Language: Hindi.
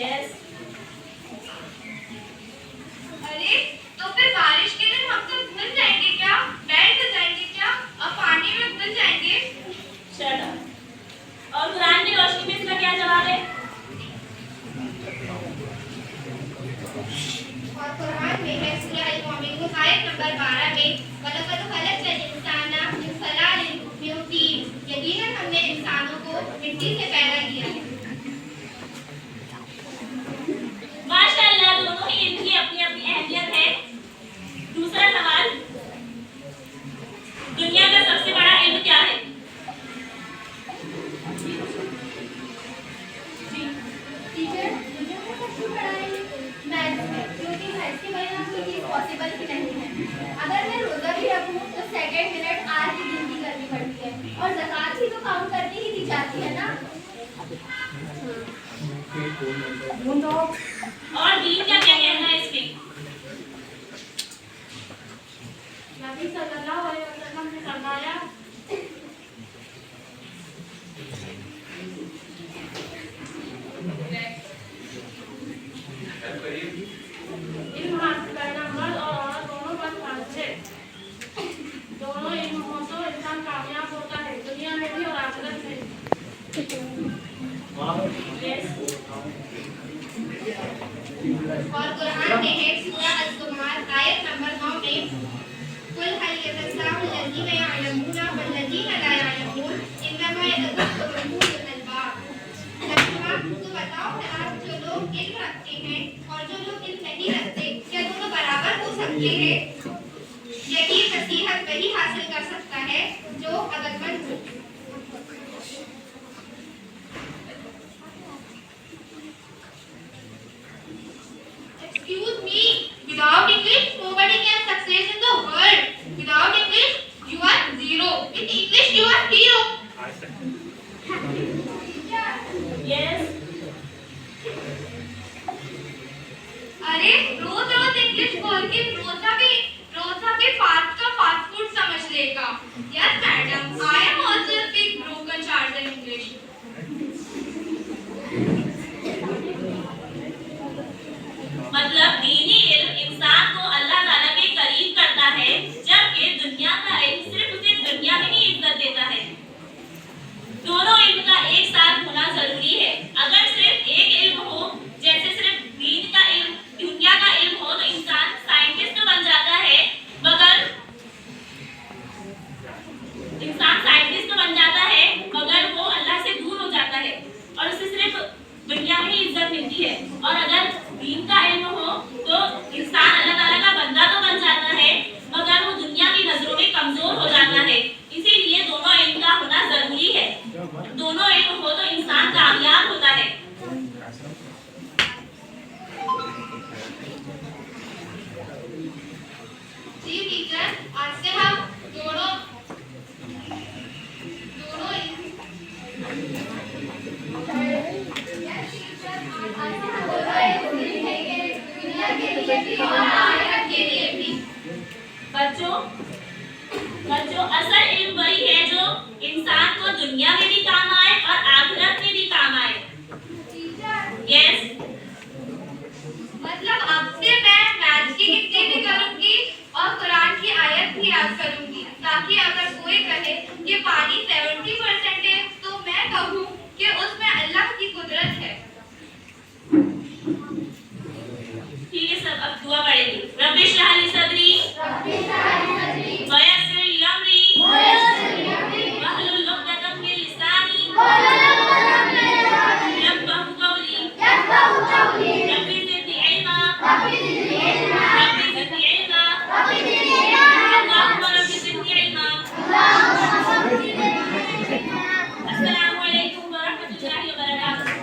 यस। अरे तो फिर बारिश के दिन हम सब धुल जाएंगे क्या? बैठ जाएंगे क्या? और पानी में घुल जाएंगे? Shut up. और कुरान की रोशनी में इसका क्या जवाब है? और कुरान में है सूरह अल-मोमिनून आयत नंबर 12 में वलक़द खलक़नल इंसाना मिन सलालिन मिन तीन, यकीनन हमने इंसानों को मिट्टी से पैदा किया है। माशाअल्लाह, दोनों ही इनकी अपनी अपनी अहमियत है। दूसरा सवाल, दुनिया का सबसे बड़ा इल्म क्या है? टीचर, दुनिया का सबसे बड़ा इल्म मैथ्स है, क्योंकि मैथ्स के बिना कोई चीज पॉसिबल ही नहीं है। अगर मैं रोजा भी रखूं तो सेकंड मिनट आर की गिनती करनी पड़ती है, और ज़कात भी तो काउंट करनी ही दी जाती है ना। और दीन का क्या कहना है इसमें? नबी सल्लल्लाहु अलैहि वसल्लम ने फरमाया, इल्म हासिल करना मर्द और औरत दोनों पर फर्ज है। दोनों इल्म हो तो इंसान कामयाब होता है, दुनिया में भी और आखिरत में भी। और कुरान में है सूरह अज़-ज़ुमार आयत नंबर 9 में कुल हल यतसाउ लज़ीना यअलमूना वल्लज़ीना ला यअलमून इन्नमा यतज़क्करु उलुल अलबाब। तो बताओ कि आज जो लोग इल्म रखते हैं और जो लोग इल्म नहीं रखते, क्या दोनों बराबर हो सकते हैं? यकीन नसीहत वही हासिल कर सकता है जो अदबमंद हो। Excuse me, without English, nobody can succeed in the world. Without English, you are zero. In English, you are hero. Yes. अरे रोज रोज इंग्लिश बोल के रोजा भी फास्ट फूड समझ लेगा। Yes madam, I am also a big broken charge in English. मतलब दीनी इल्म इंसान को अल्लाह ताला के करीब करता है, जबकि दुनिया का इल्म सिर्फ उसे दुनिया में ही इज्जत देता है। दोनों इल्म का एक साथ होना जरूरी है। अगर सिर्फ एक इल्म हो, जैसे सिर्फ दीन का इल्म, दुनिया का इल्म हो, तो इंसान साइंटिस्ट तो बन जाता है, मगर वो अल्लाह से दूर हो जाता है और उसे सिर्फ दुनिया में ही इज्जत मिलती है। और अगर दीन का इल्म हो तो इंसान अल्लाह ताला का बंदा तो बन जाता है, मगर वो दुनिया की नजरों में कमजोर हो जाता है। इसीलिए दोनों इल्म का होना जरूरी है। दोनों इल्म हो तो इंसान कामयाब होता है। जी टीचर, आज से हम दोनों बच्चों, असल इल्म वही है जो इंसान को दुनिया में भी काम आए और आखिरत में भी काम आए। यस। मतलब अब से मैं मैथ्स की गिनती भी करूंगी और कुरान की आयत भी याद करूंगी, ताकि अगर कोई कहे कि पानी 70% है तो मैं कहूँ कि उसमें अल्लाह की कुदरत है। ठीक है सब, अब दुआ पढ़ेंगे। रब्बि इश्रह ली सदरी वयस्सिर ली अमरी वहलुल उक़दतम मिन लिसानी यफ़क़हू क़ौली। रब्बि ज़िदनी इल्मा अल्लाहुम्मा रब्बि ज़िदनी इल्मा। अस्सलामु अलैकुम व रहमतुल्लाहि व बरकातुहू।